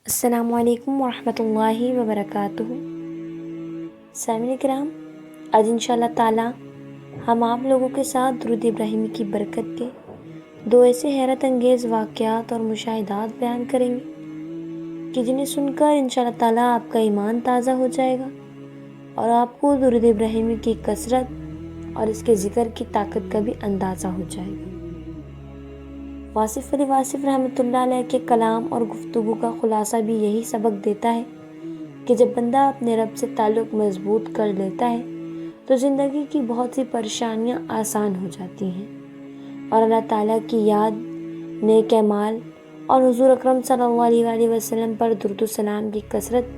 السلام علیکم ورحمۃ اللہ وبرکاتہ۔ سامعین کرام، آج انشاءاللہ تعالیٰ ہم آپ لوگوں کے ساتھ درود ابراہیمی کی برکت کے دو ایسے حیرت انگیز واقعات اور مشاہدات بیان کریں گے کہ جنہیں سن کر انشاءاللہ تعالیٰ آپ کا ایمان تازہ ہو جائے گا اور آپ کو درود ابراہیمی کی کثرت اور اس کے ذکر کی طاقت کا بھی اندازہ ہو جائے گا۔ واصف علی واصف رحمۃ اللہ علیہ کے کلام اور گفتگو کا خلاصہ بھی یہی سبق دیتا ہے کہ جب بندہ اپنے رب سے تعلق مضبوط کر لیتا ہے تو زندگی کی بہت سی پریشانیاں آسان ہو جاتی ہیں اور اللہ تعالیٰ کی یاد، نیک اعمال اور حضور اکرم صلی اللہ علیہ وآلہ وسلم پر درود و سلام کی کثرت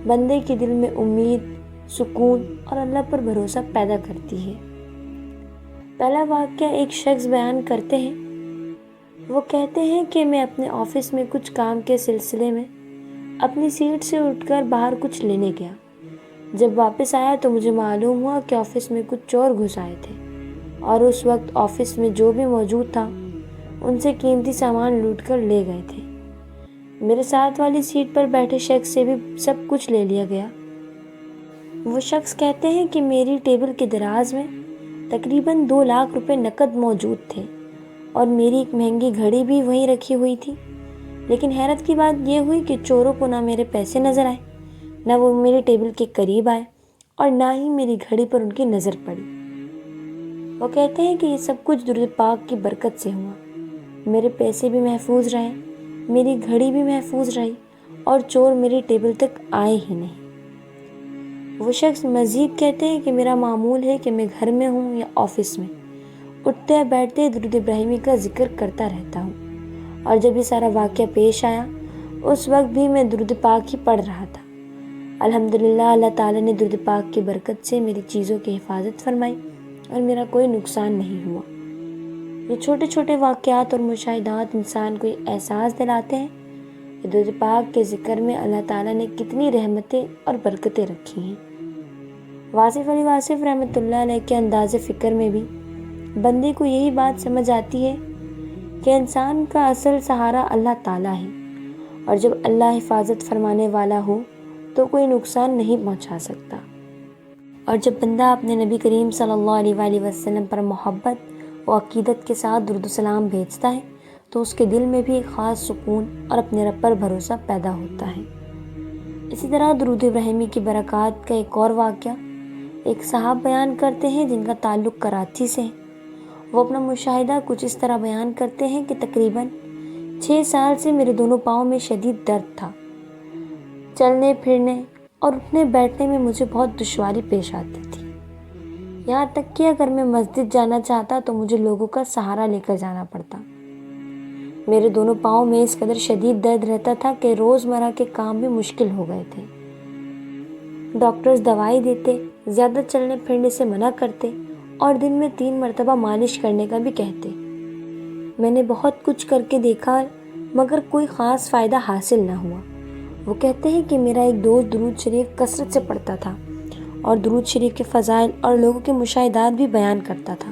بندے کے دل میں امید، سکون اور اللہ پر بھروسہ پیدا کرتی ہے۔ پہلا واقعہ ایک شخص بیان کرتے ہیں۔ وہ کہتے ہیں کہ میں اپنے آفس میں کچھ کام کے سلسلے میں اپنی سیٹ سے اٹھ کر باہر کچھ لینے گیا۔ جب واپس آیا تو مجھے معلوم ہوا کہ آفس میں کچھ چور گھس آئے تھے اور اس وقت آفس میں جو بھی موجود تھا ان سے قیمتی سامان لوٹ کر لے گئے تھے۔ میرے ساتھ والی سیٹ پر بیٹھے شخص سے بھی سب کچھ لے لیا گیا۔ وہ شخص کہتے ہیں کہ میری ٹیبل کے دراز میں تقریباً 2 لاکھ روپے نقد موجود تھے اور میری ایک مہنگی گھڑی بھی وہیں رکھی ہوئی تھی، لیکن حیرت کی بات یہ ہوئی کہ چوروں کو نہ میرے پیسے نظر آئے، نہ وہ میری ٹیبل کے قریب آئے اور نہ ہی میری گھڑی پر ان کی نظر پڑی۔ وہ کہتے ہیں کہ یہ سب کچھ درود پاک کی برکت سے ہوا۔ میرے پیسے بھی محفوظ رہے، میری گھڑی بھی محفوظ رہی اور چور میری ٹیبل تک آئے ہی نہیں۔ وہ شخص مزید کہتے ہیں کہ میرا معمول ہے کہ میں گھر میں ہوں یا آفس میں اٹھتے بیٹھتے درود ابراہیمی کا ذکر کرتا رہتا ہوں، اور جب یہ سارا واقعہ پیش آیا اس وقت بھی میں درود پاک ہی پڑھ رہا تھا۔ الحمدللہ اللہ تعالیٰ نے درود پاک کی برکت سے میری چیزوں کی حفاظت فرمائی اور میرا کوئی نقصان نہیں ہوا۔ یہ چھوٹے چھوٹے واقعات اور مشاہدات انسان کو یہ احساس دلاتے ہیں کہ درود پاک کے ذکر میں اللہ تعالیٰ نے کتنی رحمتیں اور برکتیں رکھی ہیں۔ واصف علی واصف رحمۃ اللہ علیہ کے انداز فکر میں بھی بندے کو یہی بات سمجھ آتی ہے کہ انسان کا اصل سہارا اللہ تعالیٰ ہے، اور جب اللہ حفاظت فرمانے والا ہو تو کوئی نقصان نہیں پہنچا سکتا۔ اور جب بندہ اپنے نبی کریم صلی اللہ علیہ وآلہ وسلم پر محبت و عقیدت کے ساتھ درود و سلام بھیجتا ہے تو اس کے دل میں بھی ایک خاص سکون اور اپنے رب پر بھروسہ پیدا ہوتا ہے۔ اسی طرح درود ابراہیمی کی برکات کا ایک اور واقعہ ایک صاحب بیان کرتے ہیں جن کا تعلق کراچی سے ہے۔ وہ اپنا مشاہدہ کچھ اس طرح بیان کرتے ہیں کہ تقریباً 6 سال سے میرے دونوں پاؤں میں شدید درد تھا۔ چلنے پھرنے اور اٹھنے بیٹھنے میں مجھے بہت دشواری پیش آتی تھی، یہاں تک کہ اگر میں مسجد جانا چاہتا تو مجھے لوگوں کا سہارا لے کر جانا پڑتا۔ میرے دونوں پاؤں میں اس قدر شدید درد رہتا تھا کہ روزمرہ کے کام بھی مشکل ہو گئے تھے۔ ڈاکٹرز دوائی دیتے، زیادہ چلنے پھرنے سے منع کرتے اور دن میں 3 مرتبہ مالش کرنے کا بھی کہتے۔ میں نے بہت کچھ کر کے دیکھا مگر کوئی خاص فائدہ حاصل نہ ہوا۔ وہ کہتے ہیں کہ میرا ایک دوست درود شریف کثرت سے پڑھتا تھا اور درود شریف کے فضائل اور لوگوں کے مشاہدات بھی بیان کرتا تھا۔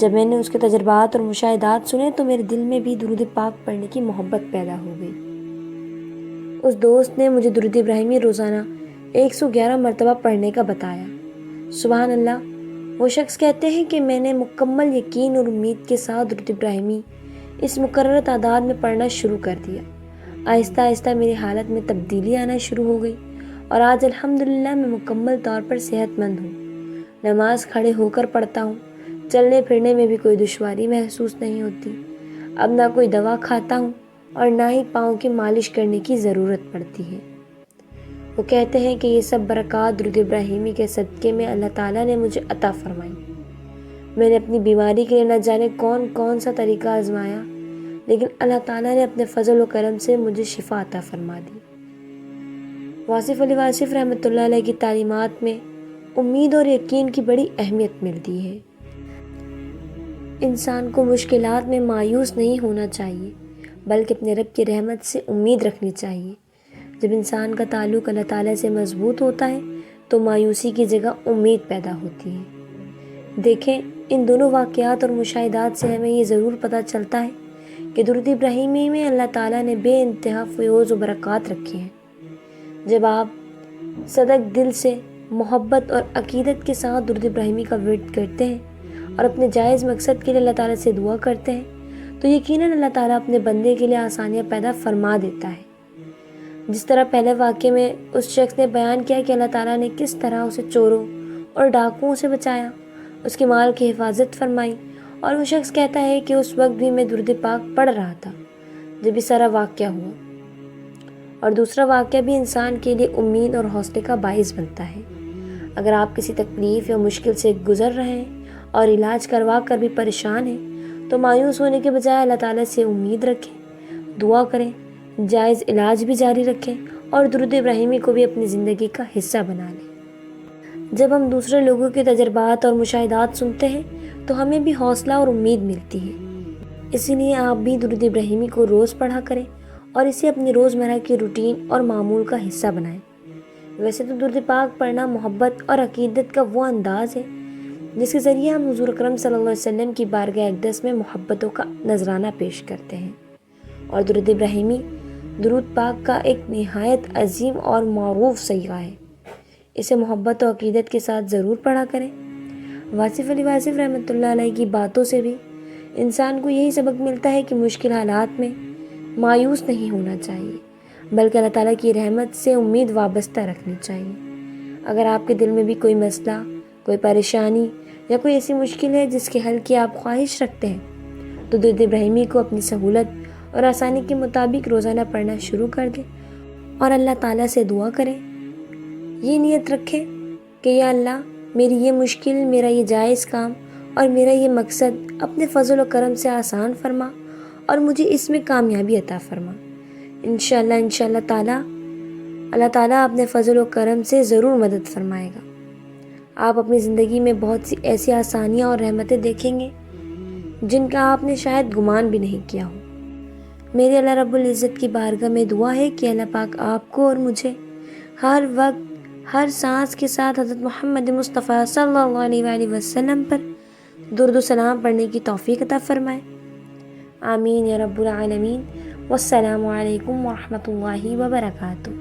جب میں نے اس کے تجربات اور مشاہدات سنے تو میرے دل میں بھی درود پاک پڑھنے کی محبت پیدا ہو گئی۔ اس دوست نے مجھے درود ابراہیمی روزانہ 111 مرتبہ پڑھنے کا بتایا۔ سبحان اللہ۔ وہ شخص کہتے ہیں کہ میں نے مکمل یقین اور امید کے ساتھ درود ابراہیمی اس مقررہ تعداد میں پڑھنا شروع کر دیا۔ آہستہ آہستہ میری حالت میں تبدیلی آنا شروع ہو گئی اور آج الحمدللہ میں مکمل طور پر صحت مند ہوں۔ نماز کھڑے ہو کر پڑھتا ہوں، چلنے پھرنے میں بھی کوئی دشواری محسوس نہیں ہوتی، اب نہ کوئی دوا کھاتا ہوں اور نہ ہی پاؤں کی مالش کرنے کی ضرورت پڑتی ہے۔ وہ کہتے ہیں کہ یہ سب برکات درود ابراہیمی کے صدقے میں اللہ تعالیٰ نے مجھے عطا فرمائی۔ میں نے اپنی بیماری کے لیے نہ جانے کون سا طریقہ آزمایا، لیکن اللہ تعالیٰ نے اپنے فضل و کرم سے مجھے شفا عطا فرما دی۔ واصف علی واصف رحمۃ اللہ علیہ کی تعلیمات میں امید اور یقین کی بڑی اہمیت ملتی ہے۔ انسان کو مشکلات میں مایوس نہیں ہونا چاہیے بلکہ اپنے رب کی رحمت سے امید رکھنی چاہیے۔ جب انسان کا تعلق اللہ تعالیٰ سے مضبوط ہوتا ہے تو مایوسی کی جگہ امید پیدا ہوتی ہے۔ دیکھیں، ان دونوں واقعات اور مشاہدات سے ہمیں یہ ضرور پتہ چلتا ہے کہ درود ابراہیمی میں اللہ تعالیٰ نے بے انتہا فیوز و برکات رکھے ہیں۔ جب آپ صدق دل سے محبت اور عقیدت کے ساتھ درود ابراہیمی کا ورد کرتے ہیں اور اپنے جائز مقصد کے لیے اللہ تعالیٰ سے دعا کرتے ہیں تو یقیناً اللہ تعالیٰ اپنے بندے کے لیے آسانیاں پیدا فرما دیتا ہے۔ جس طرح پہلے واقعے میں اس شخص نے بیان کیا کہ اللہ تعالیٰ نے کس طرح اسے چوروں اور ڈاکوؤں سے بچایا، اس کے مال کی حفاظت فرمائی، اور وہ شخص کہتا ہے کہ اس وقت بھی میں درود پاک پڑھ رہا تھا جب یہ سارا واقعہ ہوا۔ اور دوسرا واقعہ بھی انسان کے لیے امید اور حوصلے کا باعث بنتا ہے۔ اگر آپ کسی تکلیف یا مشکل سے گزر رہے ہیں اور علاج کروا کر بھی پریشان ہیں تو مایوس ہونے کے بجائے اللہ تعالیٰ سے امید رکھیں، دعا کریں، جائز علاج بھی جاری رکھیں اور درود ابراہیمی کو بھی اپنی زندگی کا حصہ بنا لیں۔ جب ہم دوسرے لوگوں کے تجربات اور مشاہدات سنتے ہیں تو ہمیں بھی حوصلہ اور امید ملتی ہے۔ اسی لیے آپ بھی درود ابراہیمی کو روز پڑھا کریں اور اسے اپنی روزمرہ کی روٹین اور معمول کا حصہ بنائیں۔ ویسے تو درود پاک پڑھنا محبت اور عقیدت کا وہ انداز ہے جس کے ذریعے ہم حضور اکرم صلی اللہ علیہ وسلم کی بارگاہ اقدس میں محبتوں کا نذرانہ پیش کرتے ہیں، اور درود ابراہیمی درود پاک کا ایک نہایت عظیم اور معروف صیغہ ہے۔ اسے محبت و عقیدت کے ساتھ ضرور پڑھا کریں۔ واصف علی واصف رحمۃ اللہ علیہ کی باتوں سے بھی انسان کو یہی سبق ملتا ہے کہ مشکل حالات میں مایوس نہیں ہونا چاہیے، بلکہ اللہ تعالیٰ کی رحمت سے امید وابستہ رکھنی چاہیے۔ اگر آپ کے دل میں بھی کوئی مسئلہ، کوئی پریشانی یا کوئی ایسی مشکل ہے جس کے حل کی آپ خواہش رکھتے ہیں تو درود ابراہیمی کو اپنی سہولت اور آسانی کے مطابق روزانہ پڑھنا شروع کر دیں اور اللہ تعالیٰ سے دعا کریں۔ یہ نیت رکھیں کہ یا اللہ، میری یہ مشکل، میرا یہ جائز کام اور میرا یہ مقصد اپنے فضل و کرم سے آسان فرما اور مجھے اس میں کامیابی عطا فرما۔ انشاءاللہ تعالیٰ اللہ تعالیٰ اپنے فضل و کرم سے ضرور مدد فرمائے گا۔ آپ اپنی زندگی میں بہت سی ایسی آسانیاں اور رحمتیں دیکھیں گے جن کا آپ نے شاید گمان بھی نہیں کیا ہو۔ میرے اللہ رب العزت کی بارگاہ میں دعا ہے کہ اللہ پاک آپ کو اور مجھے ہر وقت، ہر سانس کے ساتھ حضرت محمد مصطفیٰ صلی اللہ علیہ وآلہ وسلم پر درود و سلام پڑھنے کی توفیق عطا فرمائے۔ آمین یا رب العالمین۔ والسلام علیکم ورحمۃ اللہ وبرکاتہ۔